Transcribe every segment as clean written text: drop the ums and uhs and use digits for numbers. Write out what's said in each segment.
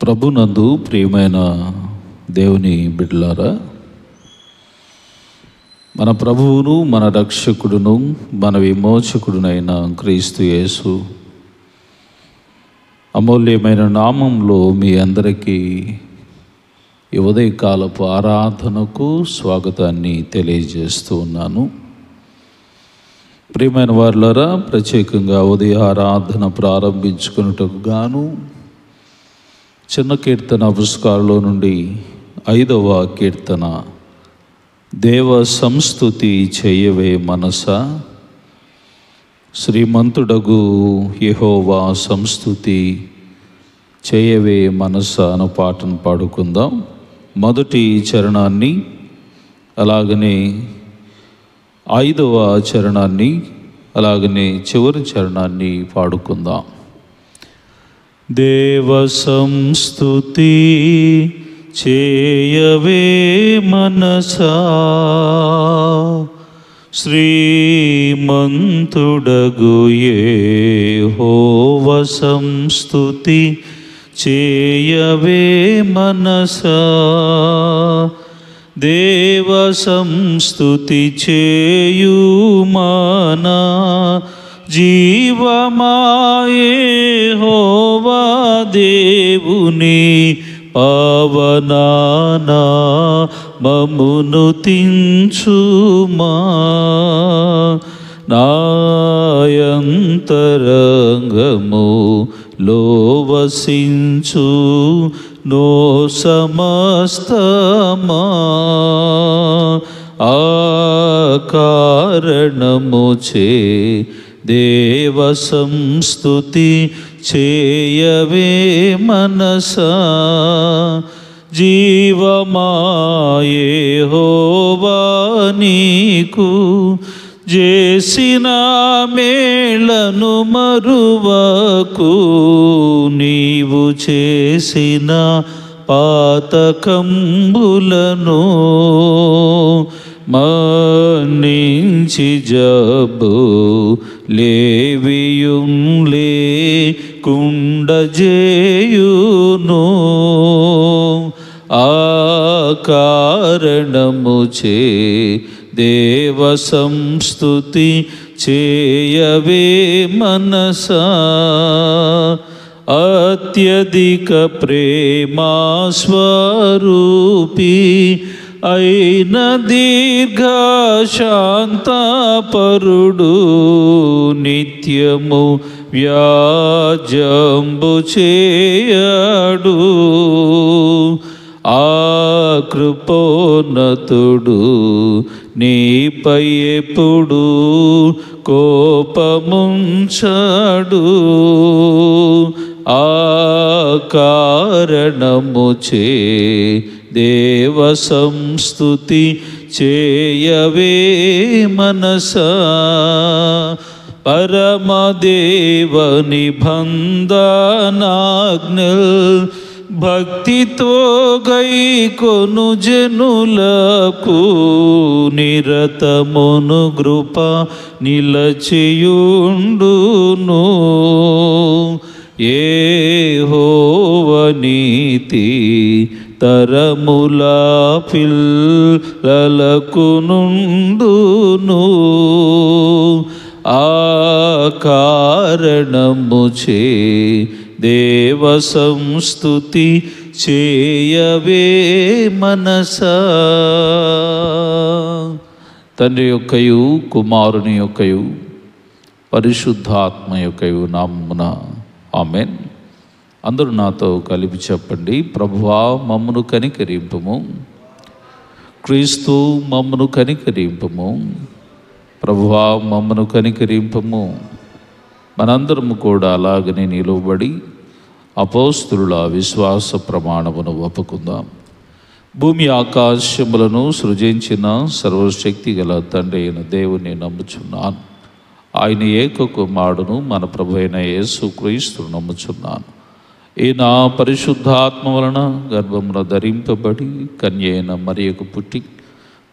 ప్రభునందు ప్రియమైన దేవుని బిడ్డలారా, మన ప్రభువును మన రక్షకుడును మన విమోచకుడునైన క్రీస్తు యేసు అమూల్యమైన నామంలో మీ అందరికీ ఈ ఉదయకాలపు ఆరాధనకు స్వాగతాన్ని తెలియజేస్తూ ఉన్నాను. ప్రియమైన వారులారా, ప్రత్యేకంగా ఉదయ ఆరాధన ప్రారంభించుకున్నట్టుకు గాను చిన్న కీర్తన పుస్తకాల్లో నుండి 5వ కీర్తన, దేవ సంస్తుతి చేయవే మనసా, శ్రీమంతుడగు యెహోవా సంస్తుతి చేయవే మనసా అను పాటను పాడుకుందాం. మొదటి చరణాన్ని అలాగనే 5వ చరణాన్ని అలాగనే చివరి చరణాన్ని పాడుకుందాం. దేవ సంస్తుతి చేయవే మనసా, శ్రీమంతుడగు యెహోవా సంస్తుతి చేయవే మనసా, దేవ సంస్తుతి చేయుమానా, జీవమాయే యెహోవా దేవుని పవనానా మమును తించుమా, నాయంతరంగము లోవసించు నో సమస్తమా, ఆ కారణముచే దేవ సంస్తుతి చేయవే మనసా, జీవమాయే యెహోవా నీకు చేసిన మేళను మరువకు, నీవు చేసిన పాతకంబులను మన్నించి జబ్బు లేవియుం లేకుండజేయును, ఆ కారణముచే దేవ సంస్తుతి చేయవే మనసా, అత్యధిక ప్రేమా స్వరూపి అయిన దీర్ఘశాంతపరుడు, నిత్యము వ్యాజంబు చేయడు, ఆ కృపోన్నతుడు నీపై ఎప్పుడు కోపముంచడు, ఆ కారణముచే దేవ సంస్తుతి చేయవే మనసా, పరమదేవ నిబంధనాజ్ఞల్ భక్తితో గైకొను జనులకు, నిరతమును కృప నిలచియుండును, యెహోవా నీతి తరముల పిల్లలకు నుండును, ఆ కారణముచే దేవ సంస్తుతి చేయవే మనసా. తండ్రి యొక్కయు కుమారుని యొక్కయు పరిశుద్ధాత్మ యొక్కయు నామమున ఆమెన్. అందరూ నాతో కలిపి చెప్పండి. ప్రభువా మమ్మును కనికరింపుము, క్రీస్తు మమ్మును కనికరింపుము, ప్రభువా మమ్మును కనికరింపుము. మనందరము కూడా అలాగనే నిలువబడి అపోస్తుల విశ్వాస ప్రమాణమును ఒప్పుకుందాం. భూమి ఆకాశములను సృజించిన సర్వశక్తి గల తండ్రి అయిన దేవుని నమ్ముచున్నాను. ఆయన ఏక కుమారుడును మన ప్రభు అయిన యేసు క్రీస్తును నమ్ముచున్నాను. ఈయన పరిశుద్ధాత్మ వలన గర్భమున ధరింపబడి కన్యైన మరియకు పుట్టి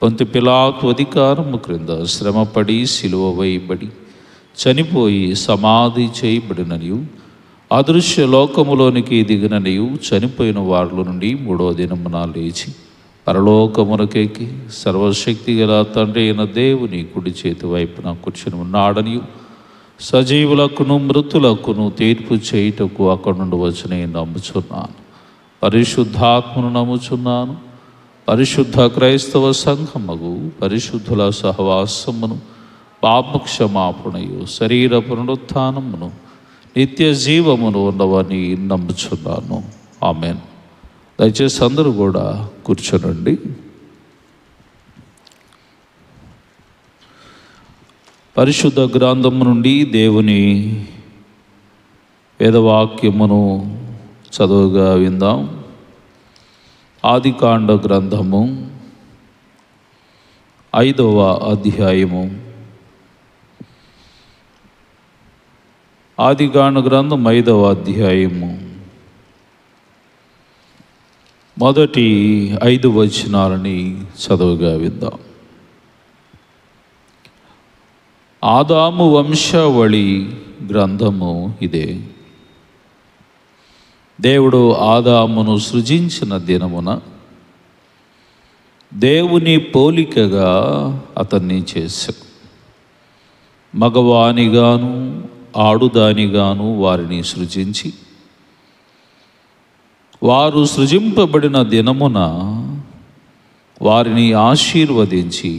పొంతి పిలాతు అధికారము క్రింద శ్రమపడి సిలువ వేయబడి చనిపోయి సమాధి చేయబడిననియు అదృశ్య లోకములోనికి దిగిననియు చనిపోయిన వారిలో నుండి మూడో దినమున లేచి పరలోకమునకెక్కి సర్వశక్తి గల తండ్రి అయిన దేవుని కుడి చేతి వైపున కూర్చుని ఉన్నాడనియు సజీవులకును మృతులకును తీర్పు చేయుటకు అక్కడి నుండి వచ్చి నేను నమ్ముచున్నాను. పరిశుద్ధాత్మను నమ్ముచున్నాను. పరిశుద్ధ క్రైస్తవ సంఘముగు పరిశుద్ధుల సహవాసమును, పాపక్షమాపణయు, శరీర పునరుత్థానమును, నిత్య జీవమును ఉన్నవని నమ్ముచున్నాను. ఆమెన్. దయచేసి అందరూ కూడా కూర్చోనండి. పరిశుద్ధ గ్రంథము నుండి దేవుని వేదవాక్యమును చదువుగా విందాం. ఆదికాండ గ్రంథము 5వ అధ్యాయము. ఆదికాండ గ్రంథం 5వ అధ్యాయము మొదటి 5 వచనాలని చదువుగా విందాం. ఆదాము వంశావళి గ్రంథము ఇదే. దేవుడు ఆదామును సృజించిన దినమున దేవుని పోలికగా అతన్ని చేశాడు. మగవానిగాను ఆడుదానిగాను వారిని సృజించి, వారు సృజింపబడిన దినమున వారిని ఆశీర్వదించి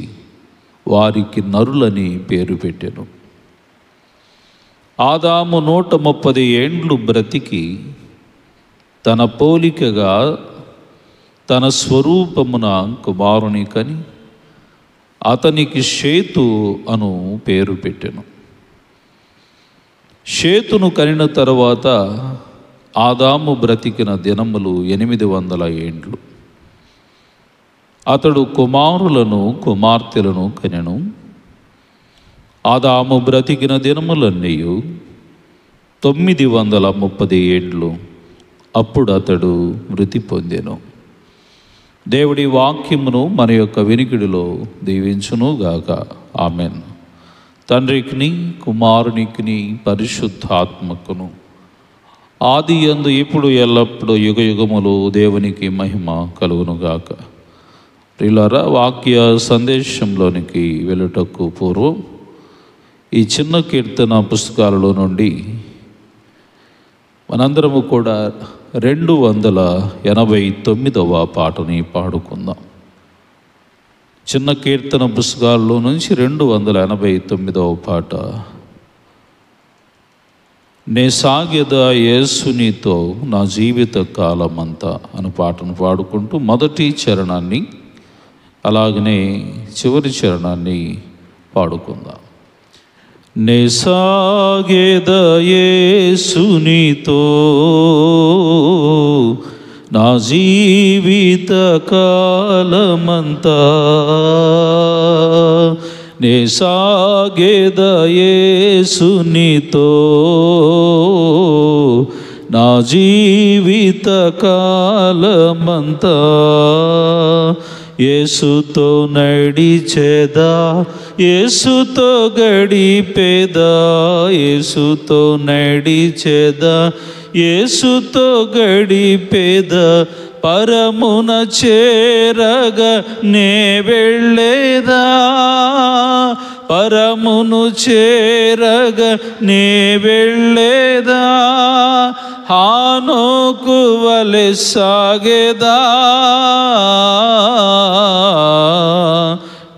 వారికి నరులని పేరు పెట్టెను. ఆదాము 130 ఏండ్లు బ్రతికి తన పోలికగా తన స్వరూపమున కుమారుని కని అతనికి షేతు అను పేరు పెట్టెను. షేతును కనిన తరువాత ఆదాము బ్రతికిన దినములు 800 ఏండ్లు. అతడు కుమారులను కుమార్తెలను కనెను. ఆదాము బ్రతికిన దినములన్నీ 930 ఏండ్లు. అప్పుడు అతడు మృతి పొందెను. దేవుడి వాక్యమును మన యొక్క వినికిడిలో దీవించునుగాక. ఆమెన్. తండ్రికిని కుమారునికిని పరిశుద్ధాత్మకును ఆది యందు ఇప్పుడు ఎల్లప్పుడూ యుగ యుగములు దేవునికి మహిమ కలుగునుగాక. ప్రియులారా, వాక్య సందేశంలోనికి వెళ్ళుటకు పూర్వం ఈ చిన్న కీర్తన పుస్తకాలలో నుండి మనందరము కూడా 289వ పాటని పాడుకుందాం. చిన్న కీర్తన పుస్తకాల్లో నుంచి 289వ పాట. నే సాగెదా యేసునితో నా జీవిత కాలమంతా అను పాటను పాడుకుంటూ మొదటి చరణాన్ని అలాగనే చివరి చరణాన్ని పాడుకుందాం. నే సాగెదా యేసునితో నా జీవిత కాలమంతా, నే సాగెదా యేసునితో నా జీవిత కాలమంతా, యేసుతో నడిచెదా యేసుతో గడిపేదా, యేసుతో నడిచెదా యేసుతో గడిపేదా, పరమున చేరగా నే వెళ్ళేదా, పరమును చేరగా నే వెళ్ళేదా, హానోకు వలె సాగేదా,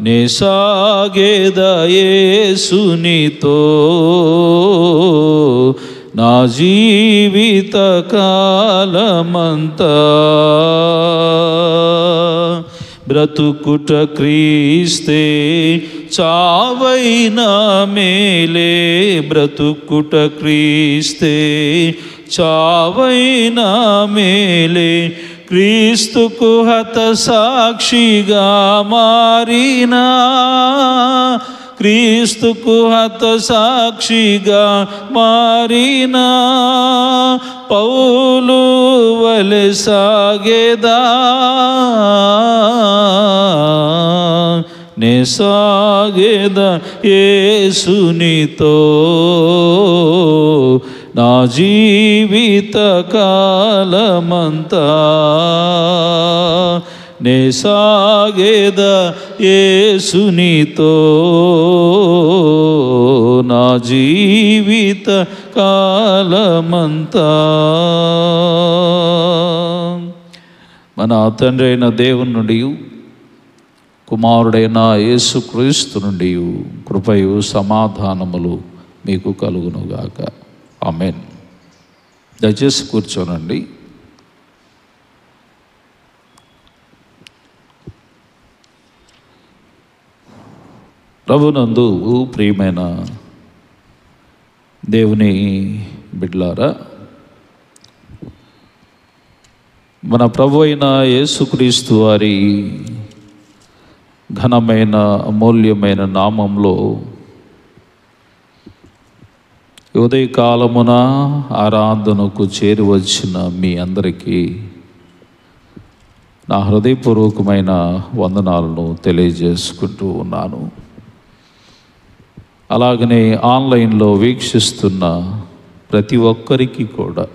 నే సాగేదా యేసునితో నా జీవిత కాలమంతా. బ్రతుకుట క్రీస్తే చావైనా మేలే, బ్రతుకుట క్రీస్తే చావైనా మేలే, క్రీస్తుకు హత సాక్షిగా మారినా, క్రీస్తుకు హత సాక్షిగా మారినా, పౌలు వలె సాగేదా, నే సాగేదా యేసునితో నా జీవిత కాలమంతా నే సాగేద యేసునితో, నా జీవిత కాలమంతా. మన తండ్రి అయిన దేవుని నుండి, కుమారుడైన యేసుక్రీస్తు నుండి కృపయు సమాధానములు మీకు కలుగునుగాక. ఆమేన్. దయచేసి కూర్చోనండి. ప్రభునందు ప్రియమైన దేవుని బిడ్డలారా, మన ప్రభు అయిన యేసుక్రీస్తు వారి ఘనమైన అమూల్యమైన నామంలో ఉదయకాలమున ఆరాధనకు చేరి వచ్చిన మీ అందరికీ నా హృదయపూర్వకమైన వందనాలను తెలియజేసుకుంటూ ఉన్నాను. అలాగనే ఆన్లైన్లో వీక్షిస్తున్న ప్రతి ఒక్కరికి కూడా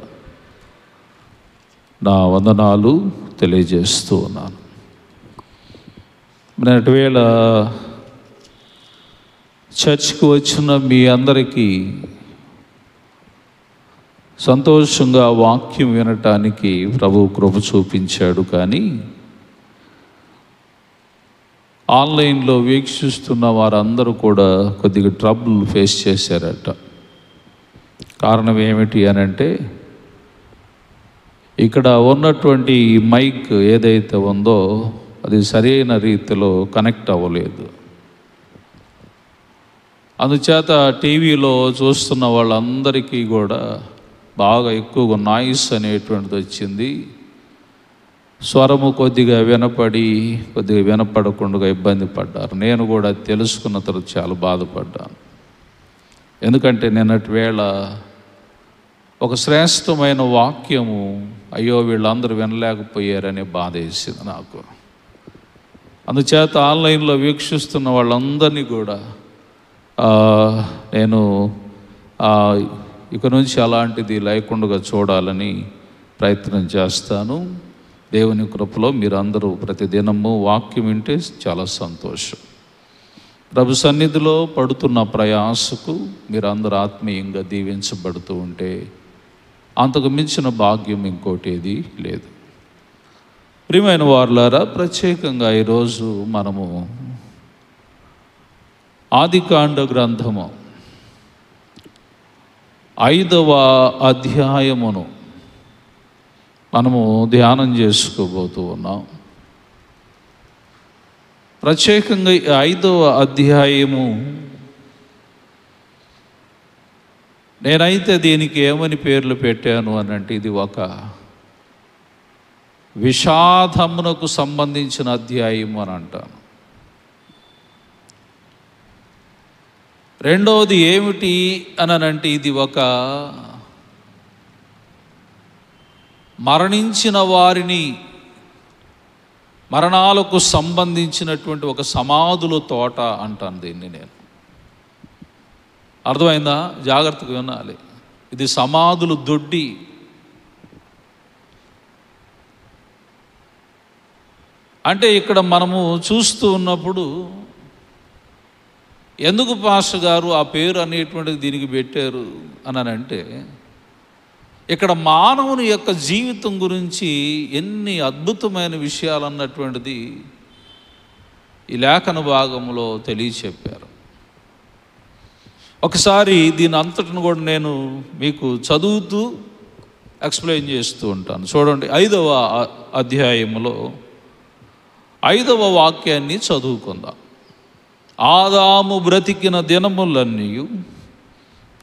నా వందనాలు తెలియజేస్తూ ఉన్నాను. నేటివేళ చర్చ్కి వచ్చిన మీ అందరికీ సంతోషంగా వాక్యం వినటానికి ప్రభు కృప చూపించాడు. కానీ ఆన్లైన్లో వీక్షిస్తున్న వారందరూ కూడా కొద్దిగా ట్రబుల్ ఫేస్ చేశారట. కారణం ఏమిటి అని అంటే, ఇక్కడ ఉన్నటువంటి మైక్ ఏదైతే ఉందో అది సరైన రీతిలో కనెక్ట్ అవ్వలేదు. అందుచేత టీవీలో చూస్తున్న వాళ్ళందరికీ కూడా బాగా ఎక్కువగా నాయిస్ అనేటువంటిది వచ్చింది. స్వరము కొద్దిగా వినపడకుండా ఇబ్బంది పడ్డారు. నేను కూడా తెలుసుకున్న తర్వాత చాలా బాధపడ్డాను. ఎందుకంటే నిన్నటి వేళ ఒక శ్రేష్టమైన వాక్యము, అయ్యో వీళ్ళందరూ వినలేకపోయారనే బాధ వేసింది నాకు. అందుచేత ఆన్లైన్లో వీక్షిస్తున్న వాళ్ళందరినీ కూడా నేను ఇక నుంచి అలాంటిది లేకుండా చూడాలని ప్రయత్నం చేస్తాను. దేవుని కృపలో మీరందరూ ప్రతిదినము వాక్యం వింటే చాలా సంతోషం. ప్రభు సన్నిధిలో పడుతున్న ప్రయాసకు మీరందరూ ఆత్మీయంగా దీవించబడుతూ ఉంటే అంతకు మించిన భాగ్యం ఇంకోటి ఏది లేదు. ప్రియమైన వారులారా, ప్రత్యేకంగా ఈరోజు మనము ఆదికాండ గ్రంథము 5వ అధ్యాయమును మనము ధ్యానం చేసుకోబోతూ ఉన్నాం. ప్రత్యేకంగా 5వ అధ్యాయము నేనైతే దీనికి ఏమని పేర్లు పెట్టాను అని అంటే, ఇది ఒక విషాదమునకు సంబంధించిన అధ్యాయము అని అంటాను. రెండవది ఏమిటి అని అంటే, ఇది ఒక మరణించిన వారిని మరణాలకు సంబంధించినటువంటి ఒక సమాధుల తోట అంటాను దీన్ని నేను. అర్థమైందా? జాగ్రత్తగా వినాలి. ఇది సమాధులు దొడ్డి. అంటే ఇక్కడ మనము చూస్తూ ఉన్నప్పుడు, ఎందుకు పాస్టర్ గారు ఆ పేరు అనేటువంటిది దీనికి పెట్టారు అని అంటే, ఇక్కడ మానవుని యొక్క జీవితం గురించి ఎన్ని అద్భుతమైన విషయాలు అన్నటువంటిది ఈ లేఖన భాగంలో తెలియచెప్పారు. ఒకసారి దీని అంతటిని కూడా నేను మీకు చదువుతూ ఎక్స్ప్లెయిన్ చేస్తూ ఉంటాను. చూడండి, 5వ అధ్యాయంలో 5వ వాక్యాన్ని చదువుకుందాం. ఆదాము బ్రతికిన దినములన్నీ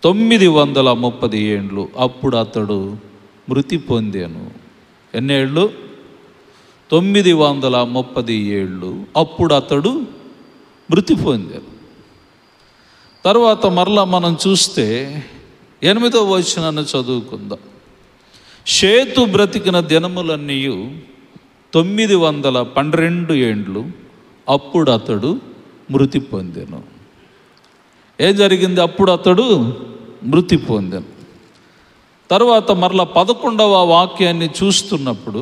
930 ఏండ్లు, అప్పుడు అతడు మృతి పొందాను. ఎన్నేళ్ళు? 930 ఏళ్ళు, అప్పుడు అతడు మృతి పొందాను. తర్వాత మరలా మనం చూస్తే 8వ వచనాన్ని చదువుకుందాం. షేతు బ్రతికిన దినములన్నీ 912 ఏండ్లు, అప్పుడు అతడు మృతి పొందాను. ఏం జరిగింది? అప్పుడు అతడు మృతి పొందాను. తర్వాత మరలా 11వ వాక్యాన్ని చూస్తున్నప్పుడు,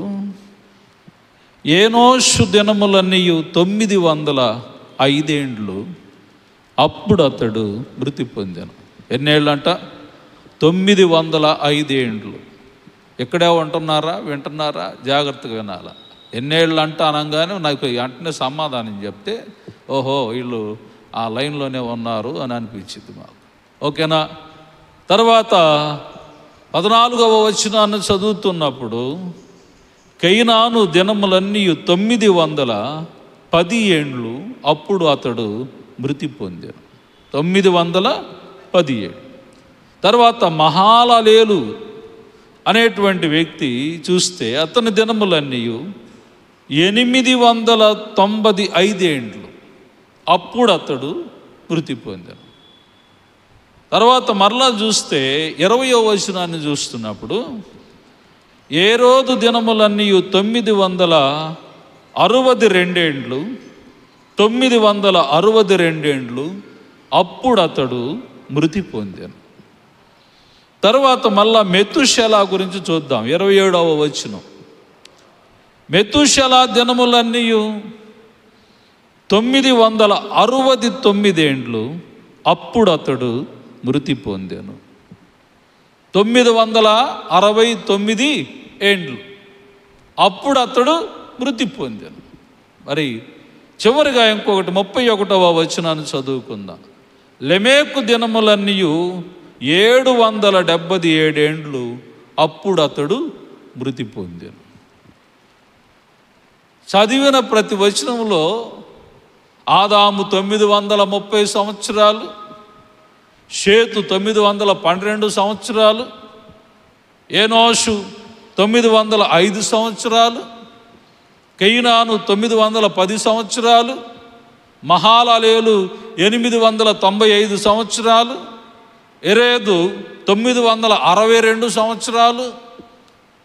ఏనోషు దినములన్నీ 905 ఏండ్లు, అప్పుడు అతడు మృతి పొందాను. ఎన్నేళ్ళంట? 905 ఏండ్లు. ఎక్కడే వింటున్నారా? జాగ్రత్తగా వినాలా. ఎన్నేళ్ళు అంట అనగానే నాకు వెంటనే సమాధానం చెప్తే, ఓహో వీళ్ళు ఆ లైన్లోనే ఉన్నారు అని అనిపించింది మాకు. ఓకేనా? తర్వాత 14వ వచనాన్ని చదువుతున్నప్పుడు, కైనాను దినములన్నీ 910 ఏండ్లు, అప్పుడు అతడు మృతి పొందాడు. 917. తర్వాత మహాలలేలు అనేటువంటి వ్యక్తి చూస్తే అతని దినములన్నీ 895 ఏండ్లు, అప్పుడు అతడు మృతి పొందాడు. తర్వాత మరలా చూస్తే 20వ వచనాన్ని చూస్తున్నప్పుడు, ఏరోదు దినములన్నీ 962 ఏండ్లు, 962 ఏండ్లు, అప్పుడు అతడు మృతి పొందాను. తర్వాత మళ్ళా మెతుషెల గురించి చూద్దాం. 27వ వచనం, మెతుషెల దినములన్నీ 969 ఏండ్లు, అప్పుడు అతడు మృతి పొందాను. 969 ఏండ్లు, అప్పుడు అతడు మృతి పొందాను. మరి చివరిగా ఇంకొకటి 31వ వచనాన్ని చదువుకుందాం. లెమెకు దినములన్నీ 777 ఏండ్లు, అప్పుడు అతడు మృతి పొందాను. చదివిన ప్రతి వచనంలో ఆదాము 930 సంవత్సరాలు, షేతు 912 సంవత్సరాలు, ఏనోషు 905 సంవత్సరాలు, కైనాను 910 సంవత్సరాలు, మహాలలేలు 895 సంవత్సరాలు, ఎరేదు 962 సంవత్సరాలు.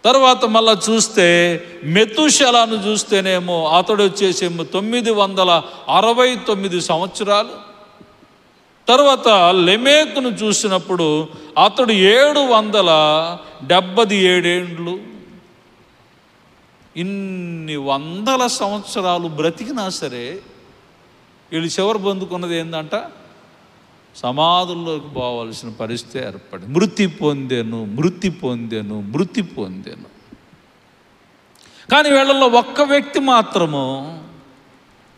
తర్వాత మళ్ళా చూస్తే మెతుషెలను చూస్తేనేమో అతడు వచ్చేసేమో 969 సంవత్సరాలు. తర్వాత లెమెకును చూసినప్పుడు అతడు 777 ఏండ్లు. ఇన్ని వందల సంవత్సరాలు బ్రతికినా సరే వీళ్ళు చివరి పొందుకున్నది ఏంటంట? సమాధుల్లోకి పోవాల్సిన పరిస్థితి ఏర్పడింది. మృతి పొందాను. కానీ వీళ్ళల్లో ఒక్క వ్యక్తి మాత్రము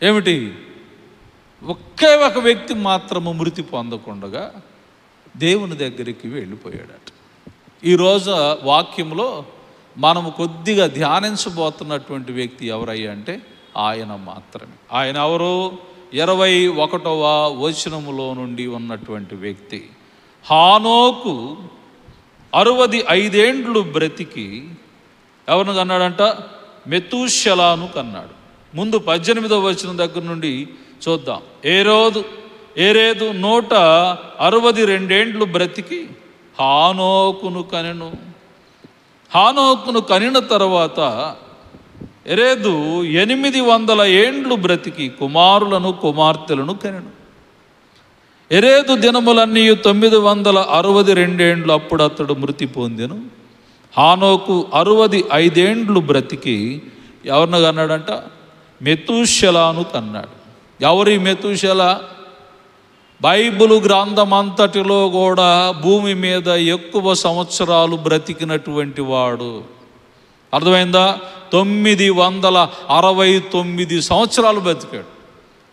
ఏమిటి? ఒకే ఒక వ్యక్తి మాత్రము మృతి పొందకుండా దేవుని దగ్గరికి వెళ్ళిపోయాడట. ఈరోజు వాక్యంలో మనము కొద్దిగా ధ్యానించబోతున్నటువంటి వ్యక్తి ఎవరయ్యా అంటే ఆయన మాత్రమే. ఆయన ఎవరు? 21వ వచనములో నుండి ఉన్నటువంటి వ్యక్తి. హానోకు 65 ఏండ్లు బ్రతికి ఎవరిని కన్నాడంట? మెతుషెలను కన్నాడు. ముందు 18వ వచనం దగ్గర నుండి చూద్దాం. ఏరేదు 162 ఏండ్లు బ్రతికి హానోకును కనెను. హానోకును కనిన తర్వాత ఎరేదు 800 ఏండ్లు బ్రతికి కుమారులను కుమార్తెలను కనెను. ఎరేదు దినములన్నీ 962 ఏండ్లు, అప్పుడు అతడు మృతి పొందెను. హానోకు 65 ఏండ్లు బ్రతికి ఎవరిని కన్నాడంట? మెతుషెలను కన్నాడు. ఎవరి మెతుషెల? బైబిలు గ్రంథం అంతటిలో కూడా భూమి మీద ఎక్కువ సంవత్సరాలు బ్రతికినటువంటి వాడు. అర్థమైందా? 969 సంవత్సరాలు బ్రతికాడు.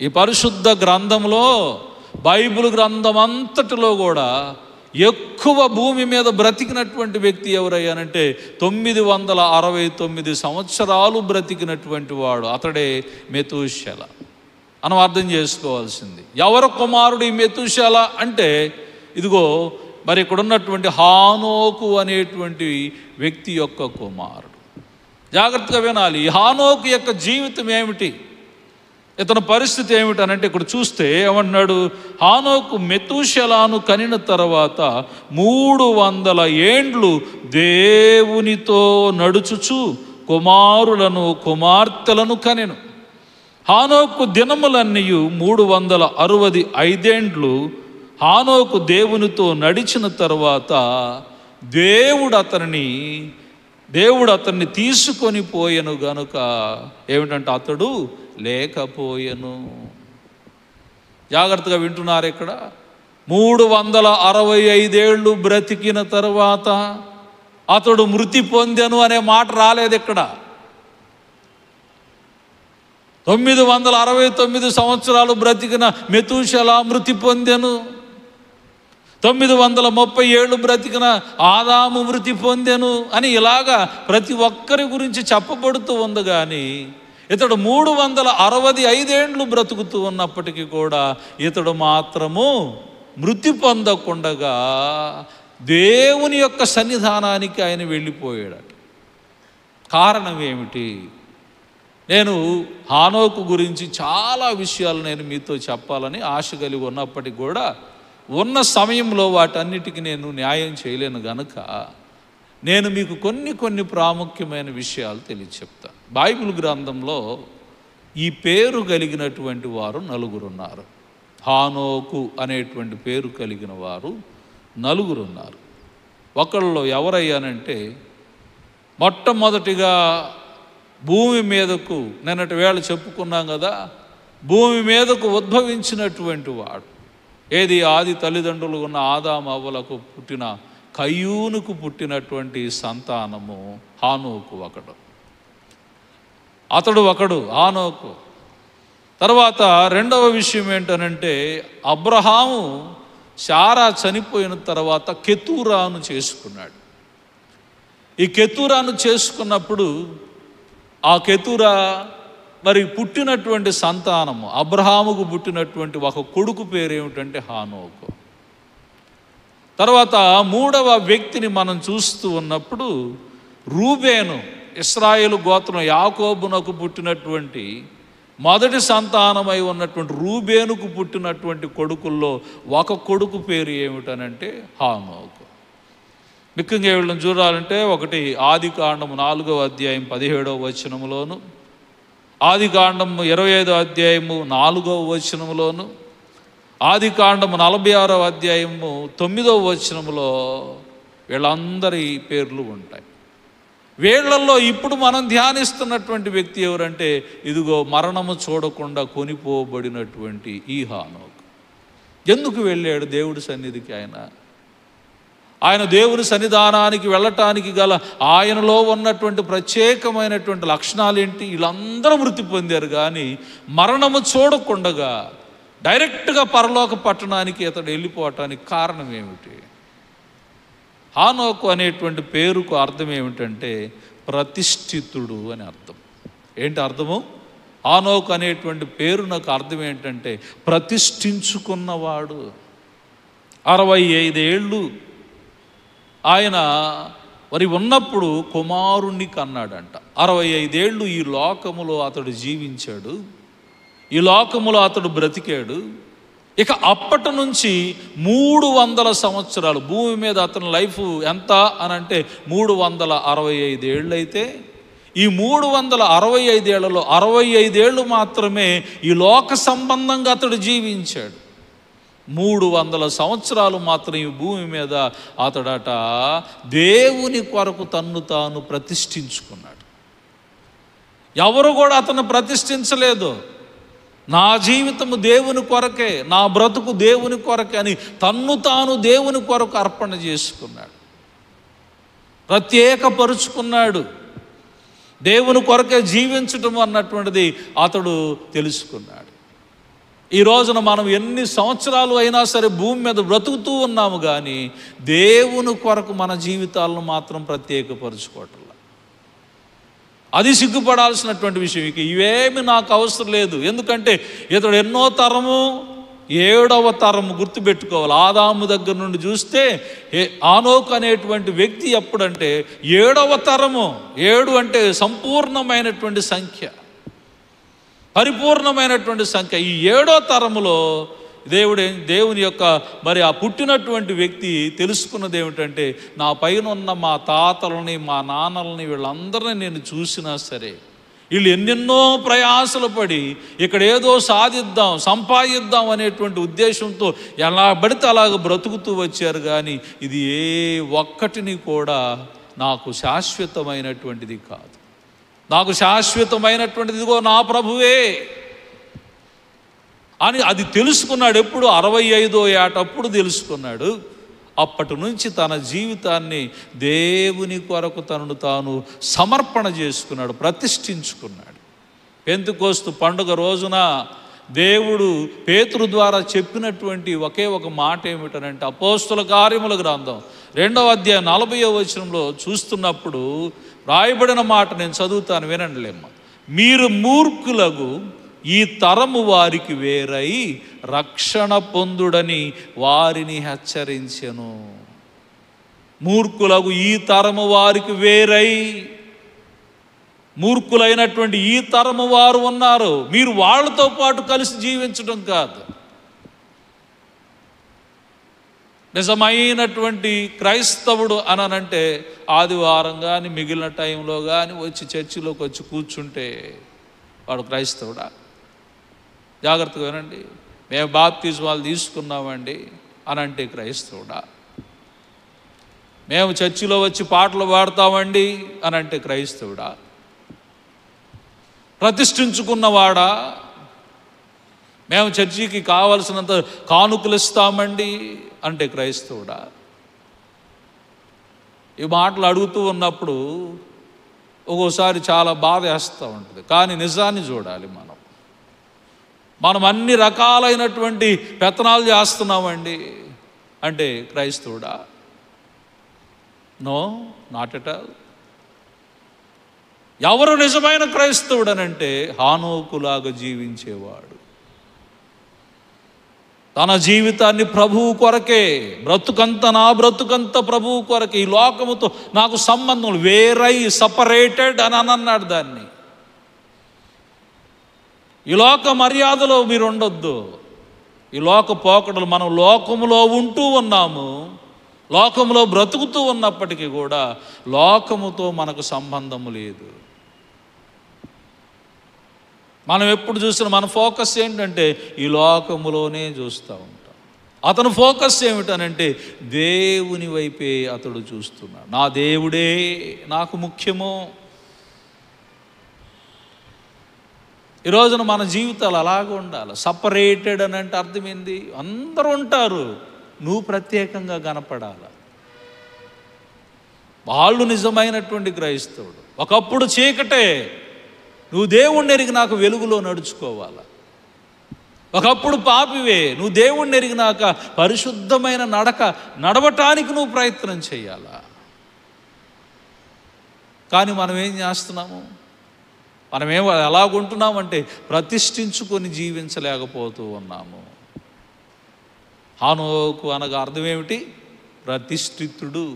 ఈ పరిశుద్ధ గ్రంథంలో బైబిల్ గ్రంథం అంతటిలో కూడా ఎక్కువ భూమి మీద బ్రతికినటువంటి వ్యక్తి ఎవరయ్యానంటే 969 సంవత్సరాలు బ్రతికినటువంటి వాడు అతడే మెతుషెల. మనం అర్థం చేసుకోవాల్సింది. ఎవరు కుమారుడు ఈ మెతుషెల అంటే, ఇదిగో మరి ఇక్కడ ఉన్నటువంటి హానోకు అనేటువంటి వ్యక్తి యొక్క కుమారుడు. జాగ్రత్తగా వినాలి. ఈ హానోకు యొక్క జీవితం ఏమిటి, ఇతని పరిస్థితి ఏమిటనంటే ఇక్కడ చూస్తే ఏమన్నాడు? హానోకు మెతుషెలను కనిన తర్వాత 300 ఏండ్లు దేవునితో నడుచుచు కుమారులను కుమార్తెలను కనెను. హానోకు దినములన్నీ 365 ఏండ్లు. హానోకు దేవునితో నడిచిన తర్వాత దేవుడు అతన్ని తీసుకొని పోయెను గనుక ఏమిటంటే అతడు లేకపోయెను. జాగ్రత్తగా వింటున్నారు. ఇక్కడ 365 ఏళ్ళు బ్రతికిన తర్వాత అతడు మృతి పొందెను అనే మాట రాలేదు ఇక్కడ. 969 సంవత్సరాలు బ్రతికిన మెతూషెల మృతి పొందెను, 930 ఏళ్ళు బ్రతికిన ఆదాము మృతి పొందెను అని ఇలాగా ప్రతి ఒక్కరి గురించి చెప్పబడుతూ ఉంది. కానీ ఇతడు 365 ఏండ్లు బ్రతుకుతూ ఉన్నప్పటికీ కూడా ఇతడు మాత్రము మృతి పొందకుండగా దేవుని యొక్క సన్నిధానానికి ఆయన వెళ్ళిపోయాడట. కారణం ఏమిటి? నేను హానోకు గురించి చాలా విషయాలు నేను మీతో చెప్పాలని ఆశ కలిగి ఉన్నప్పటికీ కూడా ఉన్న సమయంలో వాటన్నిటికీ నేను న్యాయం చేయలేను గనుక నేను మీకు కొన్ని ప్రాముఖ్యమైన విషయాలు తెలియచెప్తాను. బైబిల్ గ్రంథంలో ఈ పేరు కలిగినటువంటి వారు 4 ఉన్నారు. హానోకు అనేటువంటి పేరు కలిగిన వారు 4 ఉన్నారు. ఒకళ్ళు ఎవరయ్యానంటే, మొట్టమొదటిగా భూమి మీదకు నిన్నటి వేళ చెప్పుకున్నాం కదా, భూమి మీదకు ఉద్భవించినటువంటి వాడు ఏది? ఆది తల్లిదండ్రులు ఉన్న ఆదాము అవ్వలకు పుట్టిన కయ్యూనుకు పుట్టినటువంటి సంతానము హానోకు అతడు ఒకడు హానోకు. తర్వాత రెండవ విషయం ఏంటనంటే, అబ్రహాము శారా చనిపోయిన తర్వాత కెతూరాను చేసుకున్నాడు. ఈ కెతూరాను చేసుకున్నప్పుడు ఆ కెతూరా మరి పుట్టినటువంటి సంతానము, అబ్రహాముకు పుట్టినటువంటి ఒక కొడుకు పేరు ఏమిటంటే హానోకు. తర్వాత 3వ వ్యక్తిని మనం చూస్తూ ఉన్నప్పుడు రూబేను, ఇశ్రాయేలు గోత్రం యాకోబునకు పుట్టినటువంటి మొదటి సంతానమై ఉన్నటువంటి రూబేనుకు పుట్టినటువంటి కొడుకుల్లో ఒక కొడుకు పేరు ఏమిటనంటే హానోకు. ముఖ్యంగా వీళ్ళని చూడాలంటే ఒకటి ఆదికాండం 4వ అధ్యాయం 17వ వచనములోను, ఆదికాండం 25వ అధ్యాయము 4వ వచనములోను, ఆదికాండం 46వ అధ్యాయము 9వ వచనములో వీళ్ళందరి పేర్లు ఉంటాయి. వీళ్ళల్లో ఇప్పుడు మనం ధ్యానిస్తున్నటువంటి వ్యక్తి ఎవరంటే, ఇదిగో మరణము చూడకుండా కొనిపోబడినటువంటి ఈ హానోకు. ఎందుకు వెళ్ళాడు దేవుడి సన్నిధికి? ఆయన దేవుని సన్నిధానానికి వెళ్ళటానికి గల ఆయనలో ఉన్నటువంటి ప్రత్యేకమైనటువంటి లక్షణాలు ఏంటి? వీళ్ళందరూ మృతి పొందారు, కానీ మరణము చూడకుండగా డైరెక్ట్గా పరలోక పట్టణానికి అతడు వెళ్ళిపోవటానికి కారణం ఏమిటి? హానోకు అనేటువంటి పేరుకు అర్థం ఏమిటంటే ప్రతిష్ఠితుడు అని అర్థం. ఏంటి అర్థము? హానోకు అనేటువంటి పేరు నాకు అర్థం ఏంటంటే ప్రతిష్ఠించుకున్నవాడు. 65 ఏళ్ళు ఆయన మరి ఉన్నప్పుడు కుమారుణ్ణి కన్నాడంట. 65 ఏళ్ళు ఈ లోకములో అతడు జీవించాడు, ఈ లోకములో అతడు బ్రతికాడు. ఇక అప్పటి నుంచి 300 సంవత్సరాలు భూమి మీద అతని లైఫ్ ఎంత అనంటే 365 ఏళ్ళు అయితే, ఈ 365 ఏళ్లలో 65 ఏళ్ళు మాత్రమే ఈ లోక సంబంధంగా అతడు జీవించాడు. 300 సంవత్సరాలు మాత్రం ఈ భూమి మీద అతడట దేవుని కొరకు తన్ను తాను ప్రతిష్ఠించుకున్నాడు. ఎవరు కూడా అతను ప్రతిష్ఠించలేదు. నా జీవితము దేవుని కొరకే, నా బ్రతుకు దేవుని కొరకే అని తన్ను తాను దేవుని కొరకు అర్పణ చేసుకున్నాడు, ప్రత్యేకపరుచుకున్నాడు. దేవుని కొరకే జీవించటం అన్నటువంటిది అతడు తెలుసుకున్నాడు. ఈ రోజున మనం ఎన్ని సంవత్సరాలు అయినా సరే భూమి మీద బ్రతుకుతూ ఉన్నాము, కానీ దేవుని కొరకు మన జీవితాలను మాత్రం ప్రత్యేకపరుచుకోవటం. అది సిగ్గుపడాల్సినటువంటి విషయం. ఇక ఇవేమి నాకు అవసరం లేదు. ఎందుకంటే ఇతడు ఎన్నో తరము, 7వ తరము గుర్తుపెట్టుకోవాలి. ఆదాము దగ్గర నుండి చూస్తే హానోకు అనేటువంటి వ్యక్తి ఎప్పుడంటే 7వ తరము. 7 అంటే సంపూర్ణమైనటువంటి సంఖ్య, పరిపూర్ణమైనటువంటి సంఖ్య. ఈ 7వ తరములో దేవుని యొక్క మరి ఆ పుట్టినటువంటి వ్యక్తి తెలుసుకున్నది ఏమిటంటే, నా పైన ఉన్న మా తాతలని, మా నాన్నలని, వీళ్ళందరినీ నేను చూసినా సరే వీళ్ళు ఎన్నెన్నో ప్రయాసలు పడి ఇక్కడ ఏదో సాధిద్దాం, సంపాదిద్దాం అనేటువంటి ఉద్దేశంతో ఎలా పడితే అలాగ బ్రతుకుతూ వచ్చారు. కానీ ఇది ఏ ఒక్కటిని కూడా నాకు శాశ్వతమైనటువంటిది కాదు. నాకు శాశ్వతమైనటువంటిది ఇదిగో నా ప్రభువే అని అది తెలుసుకున్నాడు. ఎప్పుడు 65వ ఏటప్పుడు తెలుసుకున్నాడు. అప్పటి నుంచి తన జీవితాన్ని దేవుని కొరకు తనను తాను సమర్పణ చేసుకున్నాడు, ప్రతిష్ఠించుకున్నాడు. పెంతెకోస్తు పండుగ రోజున దేవుడు పేతురు ద్వారా చెప్పినటువంటి ఒకే ఒక మాట ఏమిటనంటే, అపోస్తుల కార్యముల గ్రంథం 2వ అధ్యాయం 40వ వచనంలో చూస్తున్నప్పుడు రాయబడిన మాట నేను చదువుతాను, వినండిలేమ్మ. మీరు మూర్ఖులకు ఈ తరము వారికి వేరై రక్షణ పొందుడని వారిని హెచ్చరించెను. మూర్ఖులకు ఈ తరము వారికి వేరై, మూర్ఖులైనటువంటి ఈ తరము వారు ఉన్నారు. మీరు వాళ్ళతో పాటు కలిసి జీవించడం కాదు. నిజమైనటువంటి క్రైస్తవుడు అనంటే ఆదివారం కానీ మిగిలిన టైంలో కానీ వచ్చి చర్చిలోకి వచ్చి కూర్చుంటే వాడు క్రైస్తవుడా? జాగ్రత్తగా వినండి. మేము బాప్తిజమాలు తీసుకున్నామండి అనంటే క్రైస్తవుడా? మేము చర్చిలో వచ్చి పాటలు పాడతామండి అనంటే క్రైస్తవుడా? ప్రతిష్ఠించుకున్నవాడా? మేము చర్చికి కావలసినంత కానుకలు ఇస్తామండి అంటే క్రైస్తవుడా? ఈ మాటలు అడుగుతూ ఉన్నప్పుడు ఒక్కోసారి చాలా బాధ వేస్తూ ఉంటుంది. కానీ నిజాన్ని చూడాలి. మనం అన్ని రకాలైనటువంటి పెత్తనాలు చేస్తున్నామండి అంటే క్రైస్తవుడా? No, not at all. ఎవరు నిజమైన క్రైస్తవుడు అనంటే హానోకులాగా జీవించేవాడు. తన జీవితాన్ని ప్రభువు కొరకే, బ్రతుకంతా నా బ్రతుకంతా ప్రభువు కొరకే, ఈ లోకముతో నాకు సంబంధం వేరై, సపరేటెడ్ అని అన్నాడు దాన్ని. ఈ లోక మర్యాదలో మీరు ఉండొద్దు. ఈ లోక పోకడలు, మనం లోకములో ఉంటూ ఉన్నాము, లోకములో బ్రతుకుతూ ఉన్నప్పటికీ కూడా లోకముతో మనకు సంబంధము లేదు. మనం ఎప్పుడు చూసినా మన ఫోకస్ ఏంటంటే ఈ లోకములోనే చూస్తూ ఉంటాం. అతను ఫోకస్ ఏమిటనంటే దేవుని వైపే అతడు చూస్తున్నాడు. నా దేవుడే నాకు ముఖ్యము. ఈ రోజున మన జీవితాలు అలాగ ఉండాలి. సపరేటెడ్ అని అంటే అర్థమైంది, అందరూ ఉంటారు, నువ్వు ప్రత్యేకంగా కనపడాలి. వాళ్ళు నిజమైనటువంటి క్రైస్తవుడు. ఒకప్పుడు చీకటే, నువ్వు దేవుణ్ణి ఎరిగి నాకు వెలుగులో నడుచుకోవాలి. ఒకప్పుడు పాపివే, నువ్వు దేవుణ్ణి ఎరిగినాక పరిశుద్ధమైన నడవటానికి నువ్వు ప్రయత్నం చేయాలా. కానీ మనం ఏం చేస్తున్నాము? మనమేమో ఎలాగుంటున్నామంటే ప్రతిష్ఠించుకొని జీవించలేకపోతూ ఉన్నాము. హానోకు అనగా అర్థం ఏమిటి? ప్రతిష్ఠితుడు.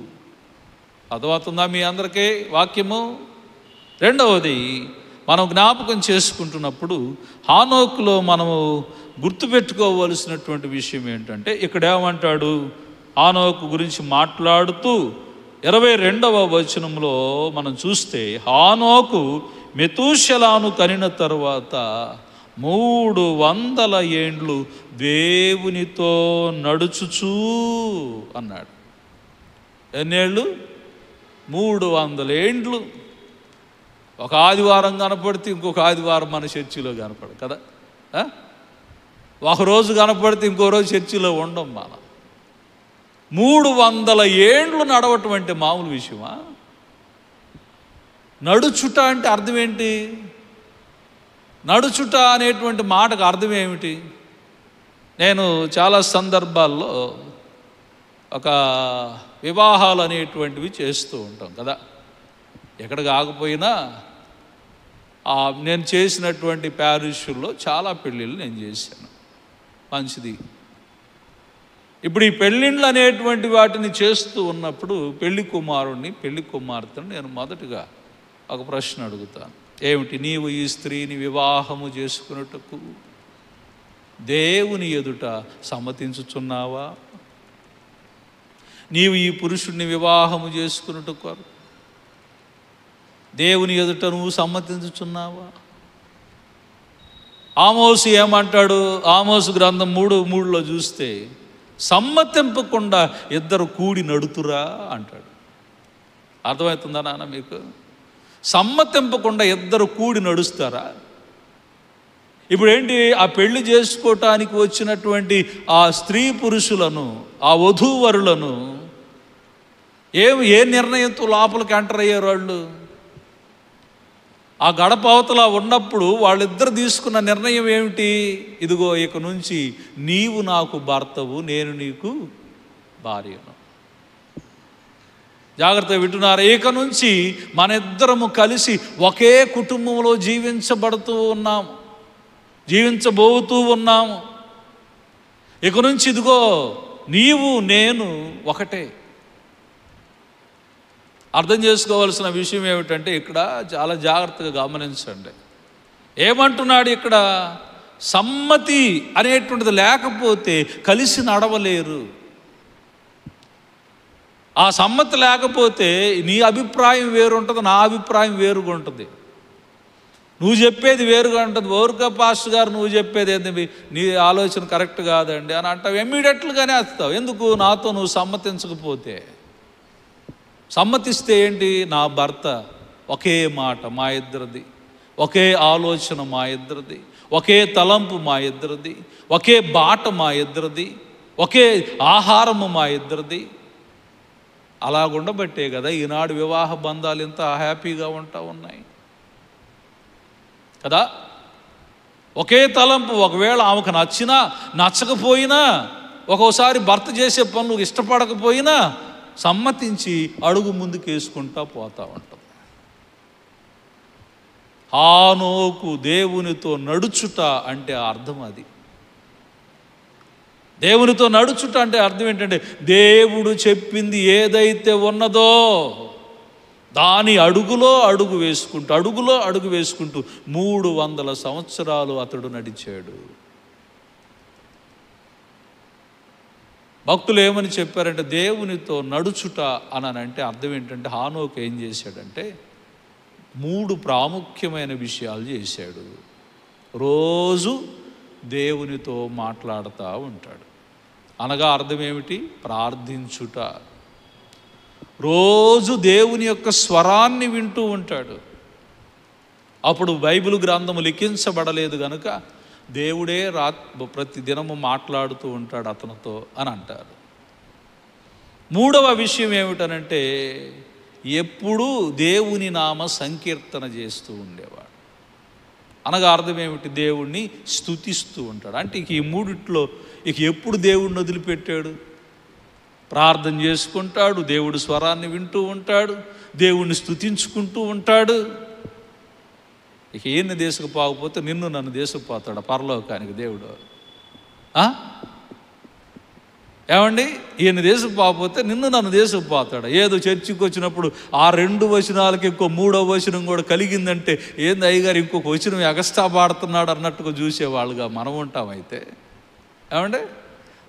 అర్థమవుతుందా మీ అందరికీ వాక్యము? రెండవది మనం జ్ఞాపకం చేసుకుంటున్నప్పుడు హానోకులో మనము గుర్తుపెట్టుకోవలసినటువంటి విషయం ఏంటంటే, ఇక్కడ ఏమంటాడు? హానోకు గురించి మాట్లాడుతూ 22వ వచనంలో మనం చూస్తే, హానోకు మెతూషెలను కనిన తరువాత 300 ఏండ్లు దేవునితో నడుచుచూ అన్నాడు. ఎన్నేళ్ళు? 300 ఏండ్లు. ఒక ఆదివారం కనపడితే ఇంకొక ఆదివారం మన చర్చిలో కనపడదు కదా. ఒకరోజు కనపడితే ఇంకో రోజు చర్చిలో ఉండం. మన 300 ఏండ్లు నడవటం అంటే మామూలు విషయమా? నడుచుట అంటే అర్థం ఏంటి? నడుచుట అనేటువంటి మాటకు అర్థం ఏమిటి? నేను చాలా సందర్భాల్లో ఒక వివాహాలు అనేటువంటివి చేస్తూ ఉంటాం కదా. ఎక్కడ కాకపోయినా నేను చేసినటువంటి ప్యారిషుల్లో చాలా పెళ్ళిళ్ళు నేను చేశాను. మంచిది. ఇప్పుడు ఈ పెళ్ళిళ్ళు అనేటువంటి వాటిని చేస్తూ ఉన్నప్పుడు పెళ్లి కుమారుణ్ణి, పెళ్లి కుమార్తెను నేను మొదటగా ఒక ప్రశ్న అడుగుతాను. ఏమిటి? నీవు ఈ స్త్రీని వివాహము చేసుకున్నట్టుకు దేవుని ఎదుట సమ్మతించుచున్నావా? నీవు ఈ పురుషుడిని వివాహము చేసుకున్నట్టుకు దేవుని ఎదుట నువ్వు సమ్మతించుచున్నావా? ఆమోసు ఏమంటాడు? ఆమోసు గ్రంథం 3:3 చూస్తే సమ్మతింపకుండా ఇద్దరు కూడి నడుతురా అంటాడు. అర్థమవుతుందా నాన్న మీకు? సమ్మతింపకుండా ఇద్దరు కూడి నడుస్తారా? ఇప్పుడు ఏంటి, ఆ పెళ్లి చేసుకోవటానికి వచ్చినటువంటి ఆ స్త్రీ పురుషులను, ఆ వధూవరులను ఏ నిర్ణయంతో లోపలికి ఎంటర్ అయ్యారు వాళ్ళు? ఆ గడప అవతల ఉన్నప్పుడు వాళ్ళిద్దరు తీసుకున్న నిర్ణయం ఏమిటి? ఇదిగో ఇక నుంచి నీవు నాకు భర్తవు, నేను నీకు భార్యను. జాగ్రత్త వింటున్నారా? ఇక నుంచి మన ఇద్దరము కలిసి ఒకే కుటుంబంలో జీవించబోతూ ఉన్నాము. ఇక నుంచి ఇదిగో నీవు నేను ఒకటే. అర్థం చేసుకోవాల్సిన విషయం ఏమిటంటే, ఇక్కడ చాలా జాగ్రత్తగా గమనించండి. ఏమంటున్నాడు ఇక్కడ? సమ్మతి అనేటువంటిది లేకపోతే కలిసి నడవలేరు. ఆ సమ్మతి లేకపోతే నీ అభిప్రాయం వేరుంటుంది, నా అభిప్రాయం వేరుగా ఉంటుంది. నువ్వు చెప్పేది వేరుగా ఉంటుంది. ఓరుగా పాస్టర్ గారు నువ్వు చెప్పేది ఏంది, నీ ఆలోచన కరెక్ట్ కాదండి అని అంటావు, ఇమ్మీడియట్లుగానే వస్తావు. ఎందుకు? నాతో నువ్వు సమ్మతించకపోతే. సమ్మతిస్తే ఏంటి? నా భర్త ఒకే మాట మా ఇద్దరిది, ఒకే ఆలోచన మా ఇద్దరిది, ఒకే తలంపు మా ఇద్దరిది, ఒకే బాట మా ఇద్దరిది, ఒకే ఆహారము మా ఇద్దరిది. అలాగుండబట్టే కదా ఈనాడు వివాహ బంధాలు ఇంత హ్యాపీగా ఉన్నాయి కదా. ఒకే తలంపు. ఒకవేళ ఆమెకు నచ్చినా నచ్చకపోయినా, ఒక్కోసారి భర్త చేసే పనులు ఇష్టపడకపోయినా సమ్మతించి అడుగు ముందుకు వేసుకుంటా పోతూ ఉంటుంది. హానోకు దేవునితో నడుచుట అంటే అర్థం అది. దేవునితో నడుచుట అంటే అర్థం ఏంటంటే, దేవుడు చెప్పింది ఏదైతే ఉన్నదో దాని అడుగులో అడుగు వేసుకుంటూ 300 సంవత్సరాలు అతడు నడిచాడు. భక్తులు ఏమని చెప్పారంటే, దేవునితో నడుచుట అనంటే అర్థం ఏంటంటే, హానోకు ఏం చేశాడంటే 3 ప్రాముఖ్యమైన విషయాలు చేశాడు. రోజు దేవునితో మాట్లాడుతూ ఉంటాడు. అనగా అర్థం ఏమిటి? ప్రార్థించుట. రోజు దేవుని యొక్క స్వరాన్ని వింటూ ఉంటాడు. అప్పుడు బైబిల్ గ్రంథము లిఖించబడలేదు కనుక దేవుడే ప్రతి దినము మాట్లాడుతూ ఉంటాడు అతనితో అని అంటారు. 3వ విషయం ఏమిటనంటే, ఎప్పుడూ దేవుని నామ సంకీర్తన చేస్తూ ఉండేవాడు. అనగా అర్థం ఏమిటి? దేవుణ్ణి స్తుతిస్తూ ఉంటాడు. అంటే ఇక ఈ 3 ఇక ఎప్పుడు దేవుడిని వదిలిపెట్టాడు? ప్రార్థన చేసుకుంటాడు, దేవుడి స్వరాన్ని వింటూ ఉంటాడు, దేవుణ్ణి స్తుతించుకుంటూ ఉంటాడు. ఇక ఈయన్ని తీసుకుపోకపోతే నిన్ను నన్ను తీసుకుపోతాడు పరలోకానికి దేవుడు. ఏమండి? ఈయన తీసుకుపోకపోతే నిన్ను నన్ను తీసుకుపోతాడు. ఏదో చర్చికి వచ్చినప్పుడు ఆ 2 వచనాలకి ఇంకో 3వ వచనం కూడా కలిగిందంటే, ఏంది అయ్యగారు ఇంకొక వచనం ఎగస్ట్రా పాడుతున్నాడు అన్నట్టుగా చూసేవాళ్ళుగా మనం ఉంటామైతే. ఏమండి?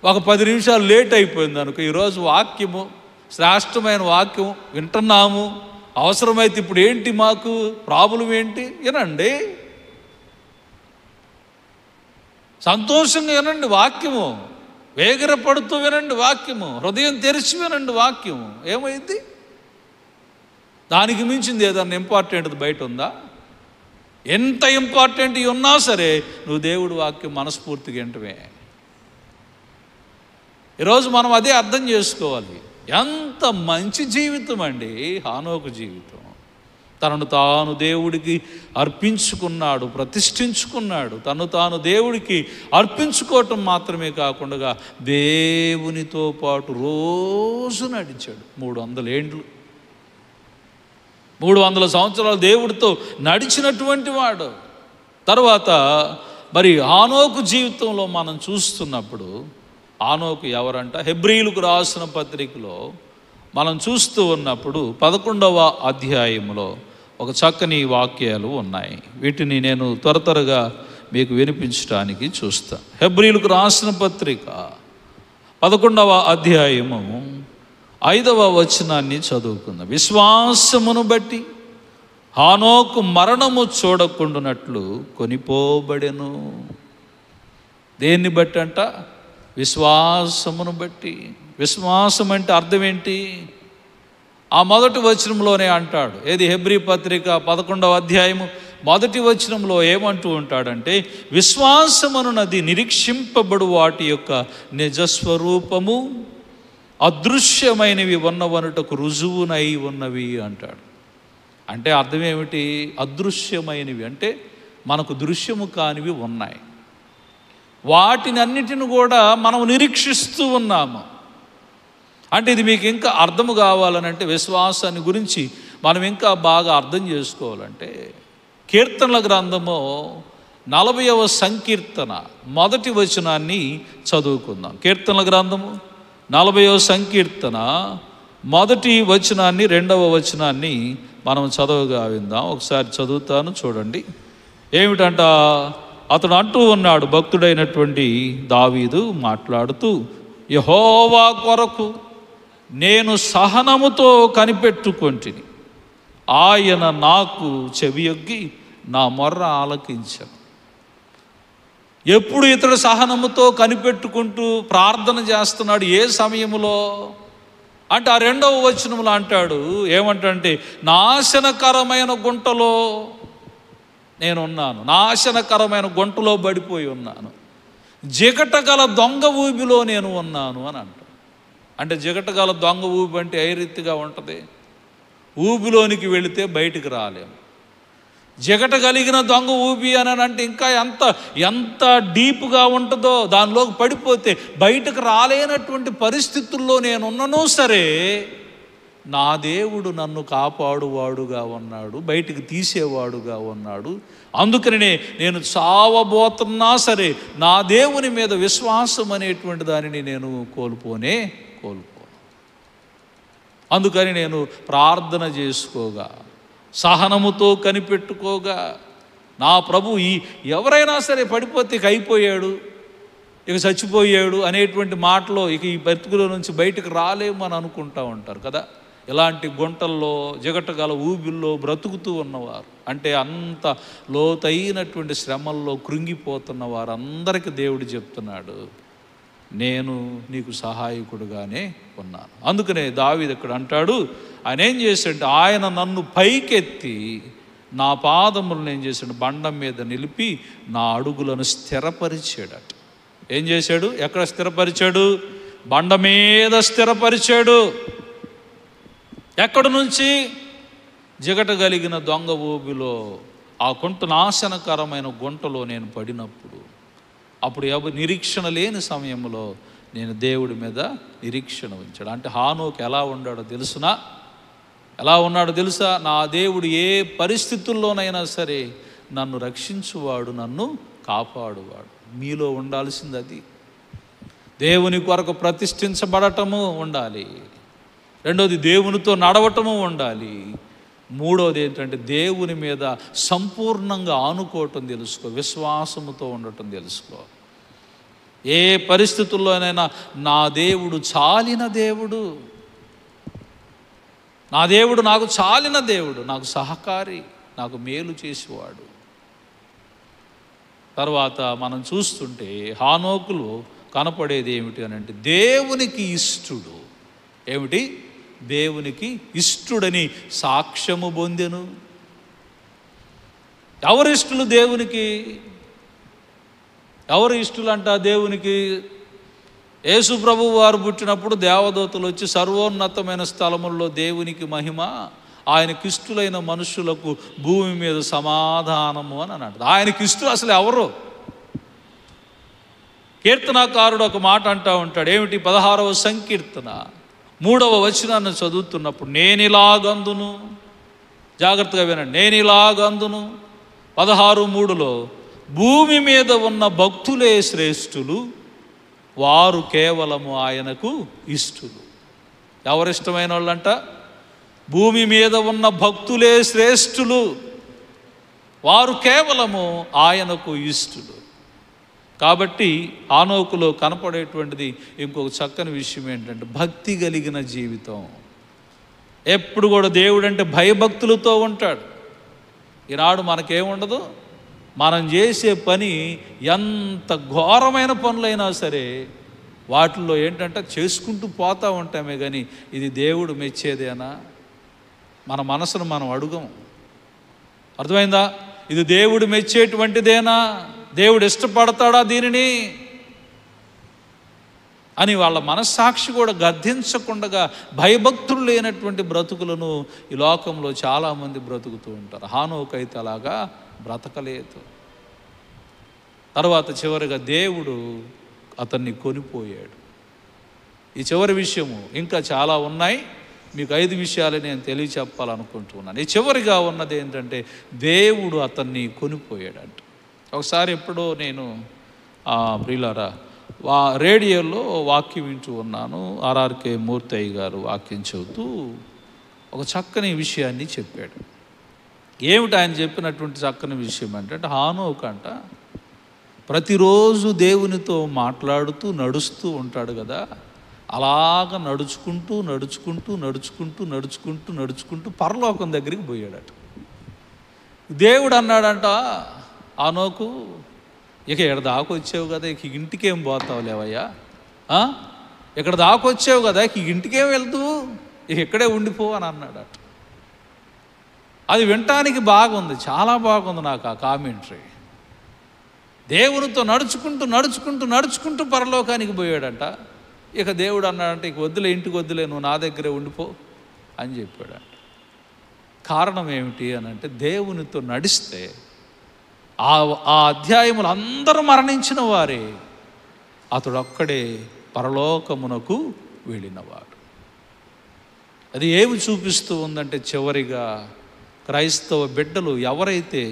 ఒక 10 నిమిషాలు లేట్ అయిపోయింది అనుకో, ఈరోజు వాక్యము శ్రేష్టమైన వాక్యం వింటున్నాము, అవసరమైతే ఇప్పుడు ఏంటి మాకు ప్రాబ్లం ఏంటి? వినండి, సంతోషంగా వినండి వాక్యము, వేగిరపడుతూ వినండి వాక్యము, హృదయం తెరిచి వినండి వాక్యము. ఏమైంది? దానికి మించింది ఏదన్నా ఇంపార్టెంట్ బయట ఉందా? ఎంత ఇంపార్టెంట్ ఉన్నా సరే నువ్వు దేవుడి వాక్యం మనస్ఫూర్తిగా వింటమే. ఈరోజు మనం అదే అర్థం చేసుకోవాలి. ఎంత మంచి జీవితం అండి హానోకు జీవితం. తనను తాను దేవుడికి అర్పించుకున్నాడు, ప్రతిష్ఠించుకున్నాడు. తను తాను దేవుడికి అర్పించుకోవటం మాత్రమే కాకుండా దేవునితో పాటు రోజు నడిచాడు. 300 ఏండ్లు, 300 సంవత్సరాలు దేవుడితో నడిచినటువంటి వాడు. తర్వాత మరి హానోకు జీవితంలో మనం చూస్తున్నప్పుడు, హానోకు ఎవరంట? హెబ్రీయులకు రాసిన పత్రికలో మనం చూస్తూ ఉన్నప్పుడు 11వ అధ్యాయంలో ఒక చక్కని వాక్యాలు ఉన్నాయి. వీటిని నేను త్వరగా మీకు వినిపించడానికి చూస్తా. హెబ్రీయులకు రాసిన పత్రిక 11వ అధ్యాయము 5వ వచనాన్ని చదువుకుందాం. విశ్వాసమును బట్టి హానోకు మరణము చూడకుండానట్లు కొనిపోబడెను. దేన్ని బట్టి అంట? విశ్వాసమును బట్టి. విశ్వాసం అంటే అర్థం ఏంటి? ఆ మొదటి వచనంలోనే అంటాడు. ఏది? హెబ్రీ పత్రిక 11వ అధ్యాయము మొదటి వచనంలో ఏమంటూ ఉంటాడంటే, విశ్వాసమనున్నది నిరీక్షింపబడు వాటి యొక్క నిజస్వరూపము, అదృశ్యమైనవి ఉన్నవనుటకు రుజువునై ఉన్నవి అంటాడు. అంటే అర్థం ఏమిటి? అదృశ్యమైనవి అంటే మనకు దృశ్యము కానివి ఉన్నాయి. వాటిని అన్నిటిని కూడా మనం నిరీక్షిస్తూ ఉన్నాము. అంటే ఇది మీకు ఇంకా అర్థము కావాలనంటే, విశ్వాసాన్ని గురించి మనం ఇంకా బాగా అర్థం చేసుకోవాలంటే, కీర్తనల గ్రంథము 40వ సంకీర్తన మొదటి వచనాన్ని చదువుకుందాం. కీర్తనల గ్రంథము 40వ సంకీర్తన మొదటి వచనాన్ని 2వ వచనాన్ని మనం చదవగా విందాం. ఒకసారి చదువుతాను, చూడండి. ఏమిటంట? అతడు అంటూ ఉన్నాడు, భక్తుడైనటువంటి దావీదు మాట్లాడుతూ, యెహోవా కొరకు నేను సహనముతో కనిపెట్టుకొంటిని, ఆయన నాకు చెవియొగ్గి నా మొర్ర ఆలకించను. ఎప్పుడు ఇతడు సహనముతో కనిపెట్టుకుంటూ ప్రార్థన చేస్తున్నాడు? ఏ సమయంలో అంటే ఆ 2వ వచనంలో అంటాడు, ఏమంటే, నాశనకరమైన గుంటలో నేనున్నాను, నాశనకరమైన గుంటలో పడిపోయి ఉన్నాను, జిగటగల దొంగ ఊబిలో నేను ఉన్నాను అని అంటాడు. అంటే జిగటగల దొంగ ఊబి అంటే ఏ రీతిగా ఉంటుంది? ఊబిలోనికి వెళితే బయటికి రాలేము. జిగట కలిగిన దొంగ ఊబి అని అంటే ఇంకా ఎంత డీప్గా ఉంటుందో, దానిలోకి పడిపోతే బయటకు రాలేనటువంటి పరిస్థితుల్లో నేనున్నను సరే, నా దేవుడు నన్ను కాపాడువాడుగా ఉన్నాడు, బయటికి తీసేవాడుగా ఉన్నాడు. అందుకనే నేను చావబోతున్నా సరే నా దేవుని మీద విశ్వాసం అనేటువంటి దానిని నేను కోల్పోను. అందుకని నేను ప్రార్థన చేసుకోగా, సహనముతో కనిపెట్టుకోగా, నా ప్రభు ఎవరైనా సరే పడిపోతే ఇక అయిపోయాడు, ఇక చచ్చిపోయాడు అనేటువంటి మాటలో ఇక ఈ బ్రతుకులో నుంచి బయటకు రాలేము అని అనుకుంటూ ఉంటారు కదా. ఇలాంటి గుంటల్లో, జిగటగల ఊబిల్లో బ్రతుకుతూ ఉన్నవారు, అంటే అంత లోతైనటువంటి శ్రమల్లో కృంగిపోతున్న వారందరికీ దేవుడు చెప్తున్నాడు, నేను నీకు సహాయకుడుగానే ఉన్నాను. అందుకనే దావీదు ఇక్కడ అంటాడు, ఆయన ఏం చేశాడంటే, ఆయన నన్ను పైకెత్తి నా పాదములను ఏం చేశాడు? బండం మీద నిలిపి నా అడుగులను స్థిరపరిచాడట. ఏం చేశాడు? ఎక్కడ స్థిరపరిచాడు? బండ మీద స్థిరపరిచాడు. ఎక్కడి నుంచి? జిగట కలిగిన దొంగ ఊబిలో, ఆ గుంట నాశనకరమైన గుంటలో నేను పడినప్పుడు, అప్పుడు నిరీక్షణ లేని సమయంలో నేను దేవుడి మీద నిరీక్షణ ఉంచాడు. అంటే హానోకు ఎలా ఉన్నాడో తెలుసా? నా దేవుడు ఏ పరిస్థితుల్లోనైనా సరే నన్ను రక్షించువాడు, నన్ను కాపాడువాడు. మీలో ఉండాల్సింది అది. దేవుని కొరకు ప్రతిష్ఠించబడటము ఉండాలి. రెండోది దేవునితో నడవటము ఉండాలి. మూడోది ఏంటంటే దేవుని మీద సంపూర్ణంగా ఆనుకోవటం తెలుసుకో, విశ్వాసముతో ఉండటం తెలుసుకో. ఏ పరిస్థితుల్లోనైనా నా దేవుడు చాలిన దేవుడు, నా దేవుడు నాకు చాలిన దేవుడు, నాకు సహకారి, నాకు మేలు చేసేవాడు. తర్వాత మనం చూస్తుంటే హానోకులో కనపడేది ఏమిటి అని అంటే, దేవునికి ఇష్టుడు. ఏమిటి? దేవునికి ఇష్టుడని సాక్ష్యము పొందెను. ఎవరు ఇష్టలు దేవునికి? ఎవరు ఇష్టలంట దేవునికి? యేసు ప్రభువు వారు పుట్టినప్పుడు దేవదూతలు వచ్చి సర్వోన్నతమైన స్థలముల్లో దేవునికి మహిమ, ఆయనకి ఇష్టలైన మనుషులకు భూమి మీద సమాధానము అని అన్నాడు. ఆయనకి ఇష్టలు అసలు ఎవరు? కీర్తనాకారుడు ఒక మాట అంటూ ఉంటాడు. ఏమిటి? 16వ సంకీర్తన 3వ వచనాన్ని చదువుతున్నప్పుడు, నేనిలాగందును, జాగ్రత్తగా వినండి, నేనిలాగందును 16:3లో, భూమి మీద ఉన్న భక్తులే శ్రేష్ఠులు, వారు కేవలము ఆయనకు ఇష్టులు. ఎవరిష్టమైన వాళ్ళంట? భూమి మీద ఉన్న భక్తులే శ్రేష్ఠులు, వారు కేవలము ఆయనకు ఇష్టులు. కాబట్టి హానోకులో కనపడేటువంటిది ఇంకొక చక్కని విషయం ఏంటంటే, భక్తి కలిగిన జీవితం. ఎప్పుడు కూడా దేవుడు అంటే భయభక్తులతో ఉంటాడు. ఈనాడు మనకేముండదు, మనం చేసే పని ఎంత ఘోరమైన పనులైనా సరే వాటిల్లో ఏంటంటే చేసుకుంటూ పోతూ ఉంటామే, కానీ ఇది దేవుడు మెచ్చేదేనా? మన మనసును మనం అడుగం. అర్థమైందా? ఇది దేవుడు మెచ్చేటువంటిదేనా? దేవుడు ఇష్టపడతాడా దీనిని అని వాళ్ళ మనస్సాక్షి కూడా గద్దించకుండా భయభక్తులు లేనటువంటి బ్రతుకులను ఈ లోకంలో చాలామంది బ్రతుకుతూ ఉంటారు. హానోకు అయితే అలాగా బ్రతకలేదు. తర్వాత చివరిగా దేవుడు అతన్ని కొనిపోయాడు. ఈ చివరి విషయము ఇంకా చాలా ఉన్నాయి, మీకు 5 విషయాలు నేను తెలియచెప్పాలనుకుంటున్నాను. ఈ చివరిగా ఉన్నది ఏంటంటే దేవుడు అతన్ని కొనిపోయాడంట. ఒకసారి ఎప్పుడో నేను ప్రియులారా రేడియోలో వాక్యం వింటూ ఉన్నాను. ఆర్ఆర్కే మూర్తయ్య గారు వాక్యం చెబుతూ ఒక చక్కని విషయాన్ని చెప్పాడు. ఏమిటి ఆయన చెప్పినటువంటి చక్కని విషయం అంటే హానోకు అంట ప్రతిరోజు దేవునితో మాట్లాడుతూ నడుస్తూ ఉంటాడు కదా, అలాగ నడుచుకుంటూ నడుచుకుంటూ నడుచుకుంటూ నడుచుకుంటూ నడుచుకుంటూ పరలోకం దగ్గరికి పోయాడట. దేవుడు అన్నాడంట, హానోకు ఇక ఇక్కడ దాకా వచ్చావు కదా, ఇక ఇంటికేం పోతావు లేవయ్యా, ఇక్కడ దాకా వచ్చావు కదా, ఇక ఇంటికేం వెళ్తూ ఇక ఇక్కడే ఉండిపో అని అన్నాడట. అది వినటానికి బాగుంది, చాలా బాగుంది నాకు ఆ కామెంటరీ. దేవునితో నడుచుకుంటూ నడుచుకుంటూ నడుచుకుంటూ పరలోకానికి పోయాడంట. ఇక దేవుడు అన్నాడంటే ఇక వద్దులే, ఇంటికి వద్దులే, నువ్వు నా దగ్గరే ఉండిపో అని చెప్పాడంట. కారణం ఏమిటి అని అంటే దేవునితో నడిస్తే ఆ అధ్యాయములు అందరూ మరణించిన వారే, అతడు ఒక్కడే పరలోకమునకు వెళ్ళినవాడు. అది ఏమి చూపిస్తూ ఉందంటే చివరిగా క్రైస్తవ బిడ్డలు ఎవరైతే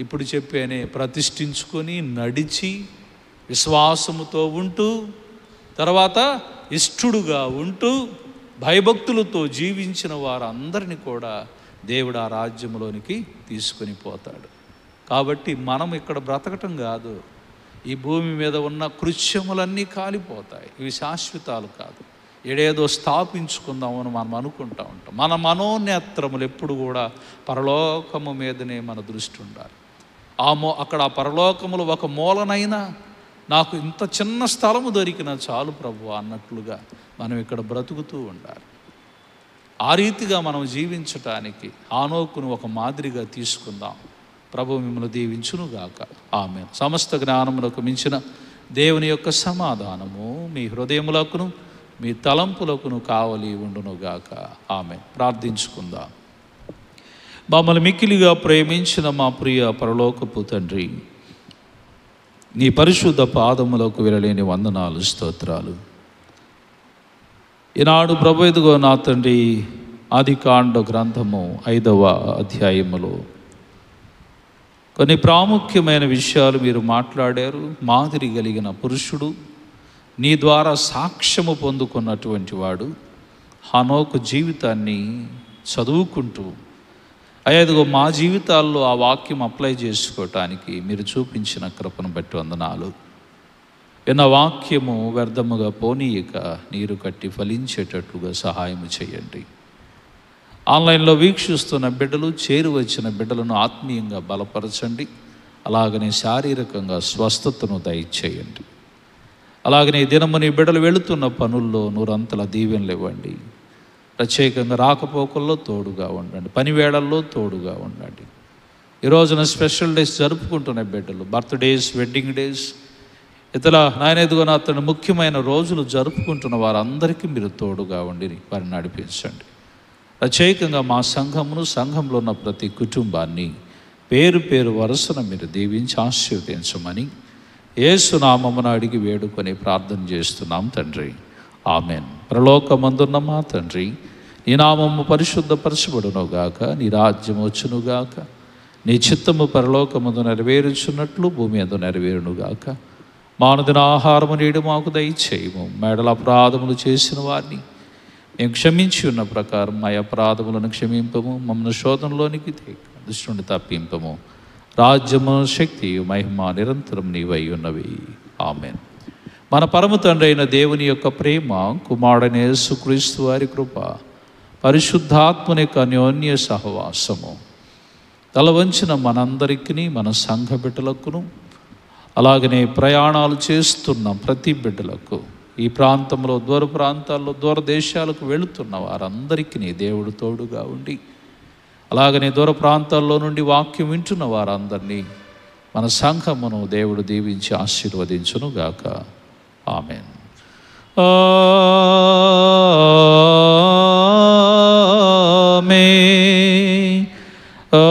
ఇప్పుడు చెప్పానే ప్రతిష్ఠించుకొని నడిచి విశ్వాసముతో ఉంటూ తర్వాత ఇష్టడుగా ఉంటూ భయభక్తులతో జీవించిన వారందరినీ కూడా దేవుడు ఆ రాజ్యంలోనికి తీసుకొని పోతాడు. కాబట్టి మనం ఇక్కడ బ్రతకటం కాదు, ఈ భూమి మీద ఉన్న కృత్యములన్నీ కాలిపోతాయి, ఇవి శాశ్వతాలు కాదు. ఏడేదో స్థాపించుకుందామని మనం అనుకుంటూ ఉంటాం. మన మనోనేత్రములు ఎప్పుడు కూడా పరలోకము మీదనే మన దృష్టి ఉండాలి. అక్కడ ఆ పరలోకములు ఒక మూలనైనా నాకు ఇంత చిన్న స్థలము దొరికినా చాలు ప్రభు అన్నట్లుగా మనం ఇక్కడ బ్రతుకుతూ ఉండాలి. ఆ రీతిగా మనం జీవించటానికి హానోకును ఒక మాదిరిగా తీసుకుందాం. ప్రభు మిమ్మల్ని దీవించునుగాక. ఆమేన్. సమస్త జ్ఞానములకు మించిన దేవుని యొక్క సమాధానము మీ హృదయములకును మీ తలంపులకును కావలి ఉండునుగాక. ఆమేన్. ప్రార్థించుకుందాం. మమ్మల్ని మిక్కిలిగా ప్రేమించిన మా ప్రియ పరలోకపు తండ్రి, నీ పరిశుద్ధ పాదములకు విరలేని వందనాలు, స్తోత్రాలు. ఈనాడు ప్రభు ఎదుగో నా తండ్రి ఆదికాండ గ్రంథము 5వ అధ్యాయములో కొన్ని ప్రాముఖ్యమైన విషయాలు మీరు మాట్లాడారు. మాదిరి కలిగిన పురుషుడు, నీ ద్వారా సాక్ష్యము పొందుకున్నటువంటి వాడు హానోకు జీవితాన్ని చదువుకుంటూ అయ్యేదిగో మా జీవితాల్లో ఆ వాక్యం అప్లై చేసుకోవటానికి మీరు చూపించిన కృపను బట్టి వందనాలు. విన్న వాక్యము వ్యర్థముగా పోనీయక నీరు కట్టి ఫలించేటట్లుగా సహాయం చేయండి. ఆన్లైన్లో వీక్షిస్తున్న బిడ్డలు, చేరి వచ్చిన బిడ్డలను ఆత్మీయంగా బలపరచండి. అలాగనే శారీరకంగా స్వస్థతను దయచేయండి. అలాగనే దినము నీ బిడ్డలు వెళుతున్న పనుల్లో నూరంతల దీవెనలు ఇవ్వండి. ప్రత్యేకంగా రాకపోకల్లో తోడుగా ఉండండి, పనివేళల్లో తోడుగా ఉండండి. ఈ రోజున స్పెషల్ డేస్ జరుపుకుంటున్న బిడ్డలు, బర్త్డేస్, వెడ్డింగ్ డేస్, ఇతర నాయనెదుగున అతను ముఖ్యమైన రోజులు జరుపుకుంటున్న వారందరికీ మీరు తోడుగా ఉండి వారిని నడిపించండి. ప్రత్యేకంగా మా సంఘమును, సంఘంలో ఉన్న ప్రతి కుటుంబాన్ని పేరు పేరు వరుసన మీరు దీవించి ఆశీర్వదించమని యేసు నామమున అడిగి వేడుకొని ప్రార్థన చేస్తున్నాం తండ్రి. ఆమెన్. పరలోకమందున్న మా తండ్రి, నీ నామము పరిశుద్ధపరచబడునుగాక, నీ రాజ్యం వచ్చునుగాక, నీ చిత్తము పరలోకమందు నెరవేరుచున్నట్లు భూమి అందు నెరవేరునుగాక. మానుదిన ఆహారము నేడు మాకు దయచేయము. మేడల అపరాధములు చేసిన వారిని మేము క్షమించి ఉన్న ప్రకారం మా అపరాధములను క్షమింపము. మమ్మల్ని శోధనలోనికి దుష్టుని తప్పింపము. రాజ్యము, శక్తి, మహిమ నిరంతరం నీవై ఉన్నవి. ఆమెన్. మన పరమ తండ్రి అయిన దేవుని యొక్క ప్రేమ, కుమారుడైన యేసుక్రీస్తు వారి కృప, పరిశుద్ధాత్మని యొక్క అన్యోన్య సహవాసము తల వంచిన మనందరికీ, మన సంఘ బిడ్డలకును, అలాగనే ప్రయాణాలు చేస్తున్న ప్రతి బిడ్డలకు, ఈ ప్రాంతంలో దూర ప్రాంతాల్లో దూర దేశాలకు వెళుతున్న వారందరికీ దేవుడు తోడుగా ఉండి, అలాగనే దూర ప్రాంతాల్లో నుండి వాక్యం వింటున్న వారందరినీ మన సంఘమును దేవుడు దీవించి ఆశీర్వదించునుగాక. ఆమేన్. ఆమేన్. ఆమేన్.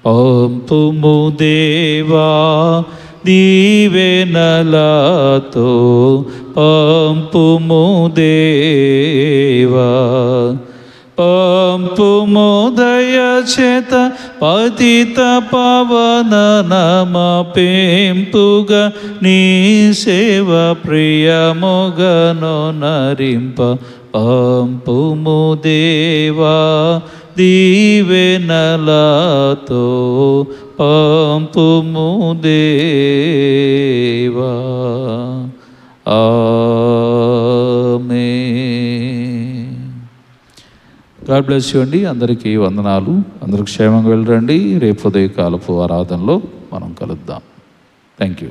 పంపుము దేవా దీవెనలతో, పంపుము దేవా, పంపుము దయచేత పతిత పవన నమపింపుగా నీ సేవ ప్రియముగను నరింప. పంపుము దేవా దీవెనలతో, పంపుము దేవా. ఆమేన్. గాడ్ బ్లెస్ యూ అండి. అందరికీ వందనాలు. అందరూ క్షేమంగా వెళ్ళరండి. రేపు ఉదయకాలపు ఆరాధనలో మనం కలుద్దాం. Thank you.